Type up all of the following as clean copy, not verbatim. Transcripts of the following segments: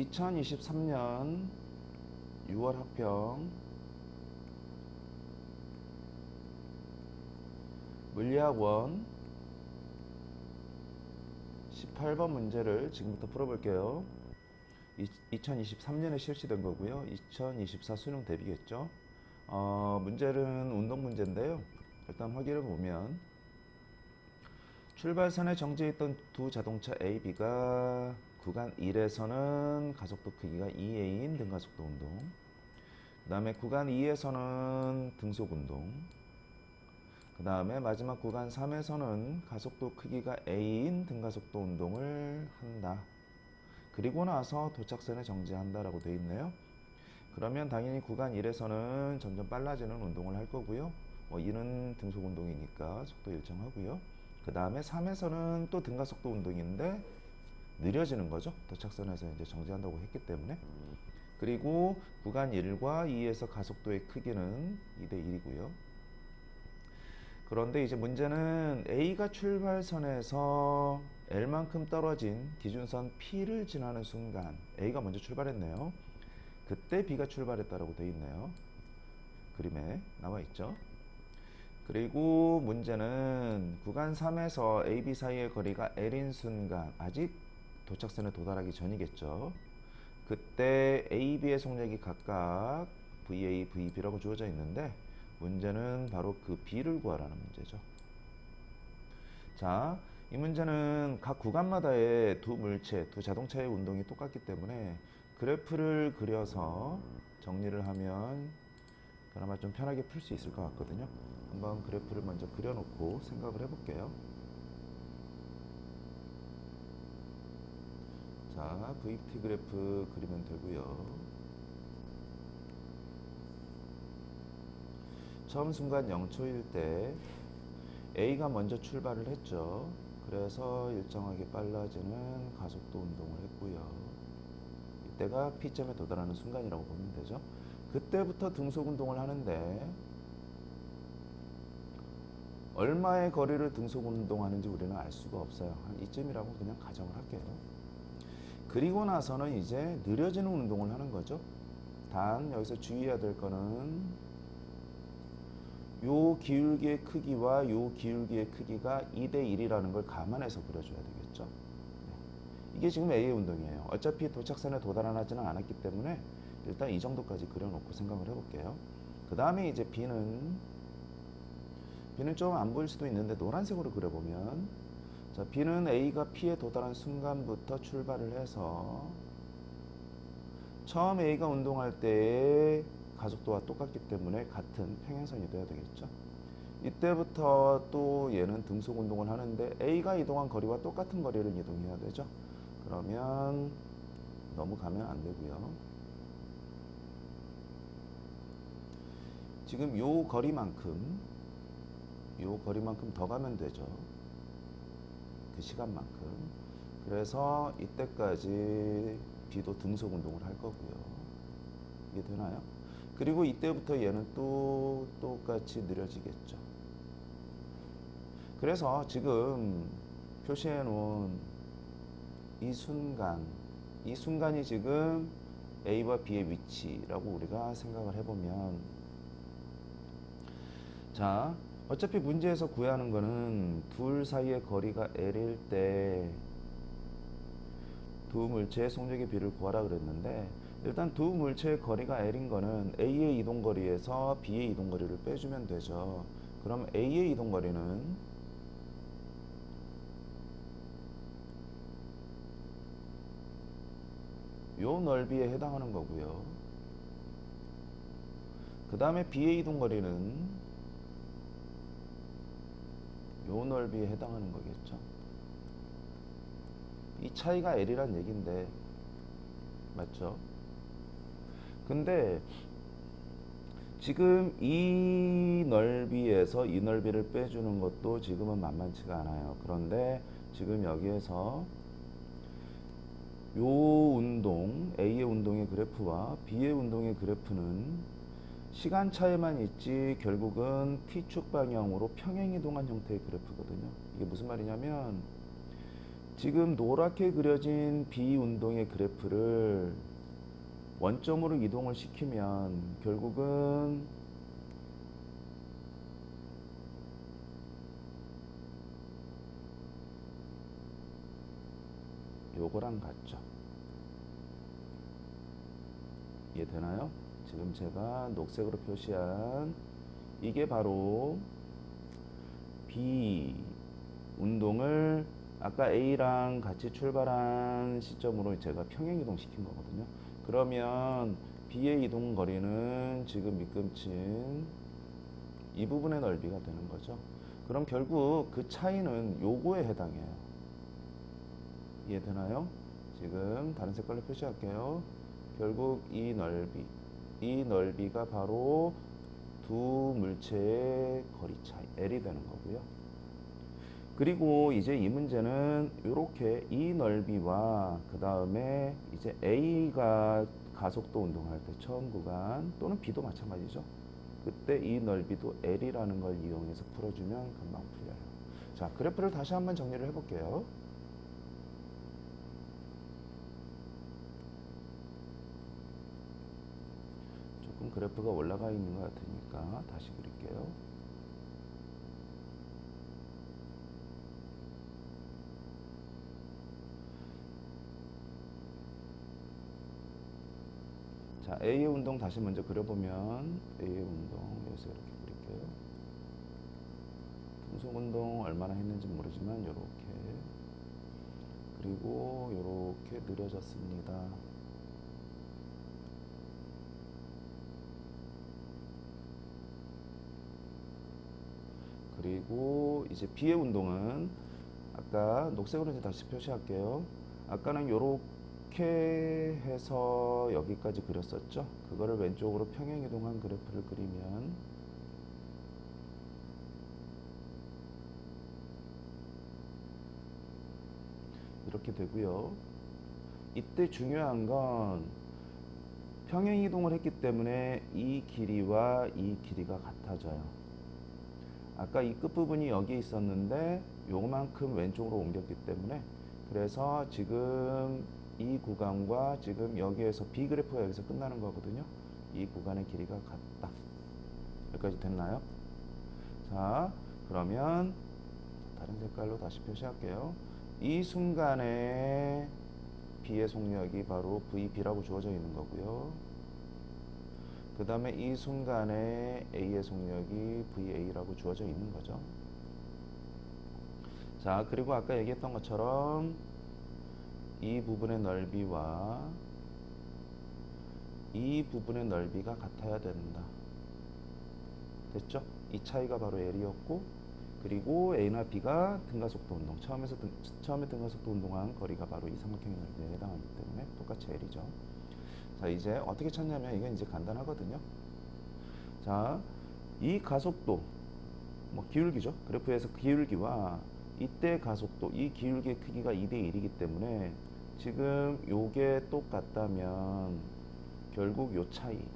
2023년 6월 학평 물리학원 18번 문제를 지금부터 풀어볼게요. 2023년에 실시된 거고요. 2024 수능 대비겠죠. 문제는 운동 문제인데요. 일단 확인해 보면 출발선에 정지했던 두 자동차 A, B가 구간 1에서는 가속도 크기가 2A인 등가속도 운동, 그 다음에 구간 2에서는 등속 운동, 그 다음에 마지막 구간 3에서는 가속도 크기가 A인 등가속도 운동을 한다. 그리고 나서 도착선에 정지한다라고 되어 있네요. 그러면 당연히 구간 1에서는 점점 빨라지는 운동을 할 거고요. 이는 등속 운동이니까 속도 일정하고요. 그 다음에 3에서는 또 등가속도 운동인데 느려지는 거죠. 도착선에서 이제 정지한다고 했기 때문에. 그리고 구간 1과 2에서 가속도의 크기는 2대 1이고요. 그런데 이제 문제는 A가 출발선에서 L만큼 떨어진 기준선 P를 지나는 순간 A가 먼저 출발했네요. 그때 B가 출발했다라고 되어 있네요. 그림에 나와 있죠. 그리고 문제는 구간 3에서 A, B 사이의 거리가 L인 순간, 아직 도착선에 도달하기 전이겠죠. 그때 A, B의 속력이 각각 VA, VB라고 주어져 있는데 문제는 바로 그 B를 구하라는 문제죠. 자, 이 문제는 각 구간마다의 두 물체, 두 자동차의 운동이 똑같기 때문에 그래프를 그려서 정리를 하면 그나마 좀 편하게 풀 수 있을 것 같거든요. 한번 그래프를 먼저 그려놓고 생각을 해볼게요. 자, VT 그래프 그리면 되고요. 처음 순간 0초일 때 A가 먼저 출발을 했죠. 그래서 일정하게 빨라지는 가속도 운동을 했고요. 이때가 P점에 도달하는 순간이라고 보면 되죠. 그때부터 등속 운동을 하는데 얼마의 거리를 등속 운동하는지 우리는 알 수가 없어요. 한 이쯤이라고 그냥 가정을 할게요. 그리고 나서는 이제 느려지는 운동을 하는 거죠. 단 여기서 주의해야 될 거는 요 기울기의 크기와 요 기울기의 크기가 2대 1이라는 걸 감안해서 그려줘야 되겠죠. 이게 지금 A의 운동이에요. 어차피 도착선에 도달하지는 않았기 때문에 일단 이 정도까지 그려놓고 생각을 해볼게요. 그 다음에 이제 B는 좀 안 보일 수도 있는데 노란색으로 그려보면, 자, B는 A가 P에 도달한 순간부터 출발을 해서 처음 A가 운동할 때의 가속도와 똑같기 때문에 같은 평행선이 돼야 되겠죠. 이때부터 또 얘는 등속 운동을 하는데 A가 이동한 거리와 똑같은 거리를 이동해야 되죠. 그러면 너무 가면 안 되고요. 지금 요 거리만큼 더 가면 되죠. 그 시간만큼. 그래서 이때까지 B도 등속 운동을 할 거고요. 이게 되나요? 그리고 이때부터 얘는 또 똑같이 느려지겠죠. 그래서 지금 표시해 놓은 이 순간이 지금 A와 B의 위치라고 우리가 생각을 해보면, 자, 어차피 문제에서 구해야 하는 거는 둘 사이의 거리가 L일 때 두 물체의 속력의 비를 구하라 그랬는데, 일단 두 물체의 거리가 L인 거는 A의 이동거리에서 B의 이동거리를 빼주면 되죠. 그럼 A의 이동거리는 요 넓이에 해당하는 거고요. 그 다음에 B의 이동거리는 요 넓이에 해당하는 거겠죠. 이 차이가 L이란 얘긴데, 맞죠? 근데 지금 이 넓이에서 이 넓이를 빼주는 것도 지금은 만만치가 않아요. 그런데 지금 여기에서 요 운동, A의 운동의 그래프와 B의 운동의 그래프는 시간 차이만 있지 결국은 T축 방향으로 평행 이동한 형태의 그래프거든요. 이게 무슨 말이냐면 지금 노랗게 그려진 B 운동의 그래프를 원점으로 이동을 시키면 결국은 요거랑 같죠. 이해되나요? 지금 제가 녹색으로 표시한 이게 바로 B 운동을 아까 A랑 같이 출발한 시점으로 제가 평행 이동시킨 거거든요. 그러면 B의 이동 거리는 지금 밑금친 이 부분의 넓이가 되는 거죠. 그럼 결국 그 차이는 요거에 해당해요. 이해되나요? 지금 다른 색깔로 표시할게요. 결국 이 넓이가 바로 두 물체의 거리 차이 L이 되는 거고요. 그리고 이제 이 문제는 이렇게 이 넓이와 그 다음에 이제 A가 가속도 운동할 때 처음 구간 또는 B도 마찬가지죠. 그때 이 넓이도 L이라는 걸 이용해서 풀어주면 금방 풀려요. 자, 그래프를 다시 한번 정리를 해볼게요. 조금 그래프가 올라가 있는 것 같으니까 다시 그릴게요. 자, A의 운동 다시 먼저 그려보면 A의 운동 여기서 이렇게 그릴게요. 등속 운동 얼마나 했는지 모르지만 이렇게 그리고 이렇게 느려졌습니다. 그리고 이제 B의 운동은 아까 녹색으로 이제 다시 표시할게요. 아까는 이렇게 해서 여기까지 그렸었죠. 그거를 왼쪽으로 평행 이동한 그래프를 그리면 이렇게 되고요. 이때 중요한 건 평행 이동을 했기 때문에 이 길이와 이 길이가 같아져요. 아까 이 끝부분이 여기 있었는데 요만큼 왼쪽으로 옮겼기 때문에 그래서 지금 이 구간과 지금 여기에서 B 그래프가 여기서 끝나는 거거든요. 이 구간의 길이가 같다. 여기까지 됐나요? 자, 그러면 다른 색깔로 다시 표시할게요. 이 순간에 B의 속력이 바로 VB라고 주어져 있는 거고요. 그 다음에 이 순간에 A의 속력이 VA라고 주어져 있는 거죠. 자, 그리고 아까 얘기했던 것처럼 이 부분의 넓이와 이 부분의 넓이가 같아야 된다. 됐죠? 이 차이가 바로 L이었고, 그리고 A나 B가 등가속도 운동, 처음에 등가속도 운동한 거리가 바로 이 삼각형의 넓이에 해당하기 때문에 똑같이 L이죠. 자, 이제 어떻게 찾냐면 이게 이제 간단하거든요. 자, 이 가속도, 뭐 기울기죠. 그래프에서 기울기와 이때 가속도, 이 기울기의 크기가 2대 1이기 때문에 지금 요게 똑같다면 결국 요 차이가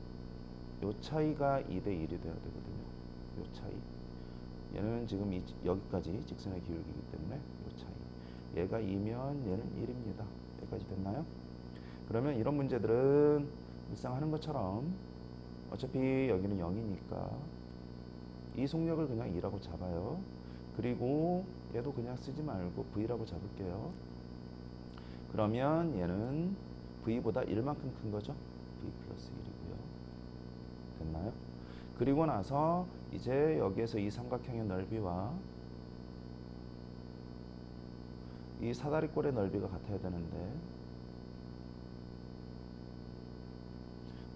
2대 1이 돼야 되거든요. 요 차이. 얘는 지금 여기까지 직선의 기울기이기 때문에 요 차이. 얘가 2면 얘는 1입니다. 여기까지 됐나요? 그러면 이런 문제들은 일상 하는 것처럼 어차피 여기는 0이니까 이 속력을 그냥 2라고 잡아요. 그리고 얘도 그냥 쓰지 말고 V라고 잡을게요. 그러면 얘는 V보다 1만큼 큰 거죠. V 플러스 1이고요. 됐나요? 그리고 나서 이제 여기에서 이 삼각형의 넓이와 이 사다리꼴의 넓이가 같아야 되는데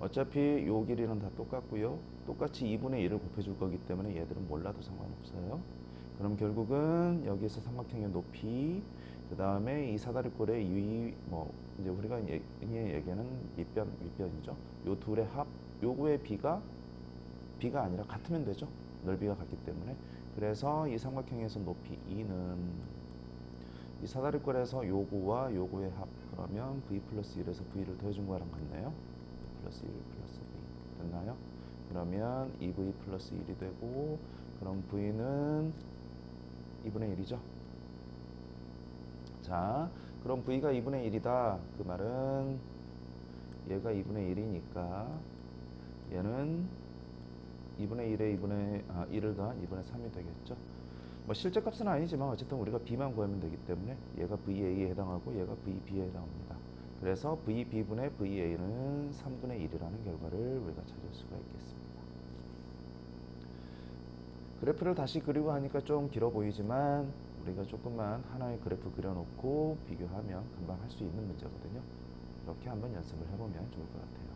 어차피 요 길이는 다 똑같고요. 똑같이 2분의 1을 곱해줄 거기 때문에 얘들은 몰라도 상관없어요. 그럼 결국은 여기에서 삼각형의 높이, 그 다음에 이 사다리꼴의 이제 우리가 얘기하는 밑변이죠. 요 둘의 합, 요거의 B가 아니라 같으면 되죠. 넓이가 같기 때문에. 그래서 이 삼각형에서 높이 2는 이 사다리꼴에서 요거와 요거의 합, 그러면 V 플러스 1에서 V를 더해준 거랑 같네요. 플러스 1 플러스 V 됐나요? 그러면 2V 플러스 1이 되고 그럼 V는 2분의 1이죠. 자, 그럼 V가 2분의 1이다. 그 말은 얘가 2분의 1이니까 얘는 2분의 1에 1을 더한 2분의 3이 되겠죠. 뭐 실제 값은 아니지만 어쨌든 우리가 B만 구하면 되기 때문에 얘가 VA에 해당하고 얘가 VB에 해당합니다. 그래서 VB분의 VA는 3분의 1이라는 결과를 우리가 찾을 수가 있겠습니다. 그래프를 다시 그리고 하니까 좀 길어 보이지만 우리가 조금만 하나의 그래프 그려놓고 비교하면 금방 할 수 있는 문제거든요. 이렇게 한번 연습을 해보면 좋을 것 같아요.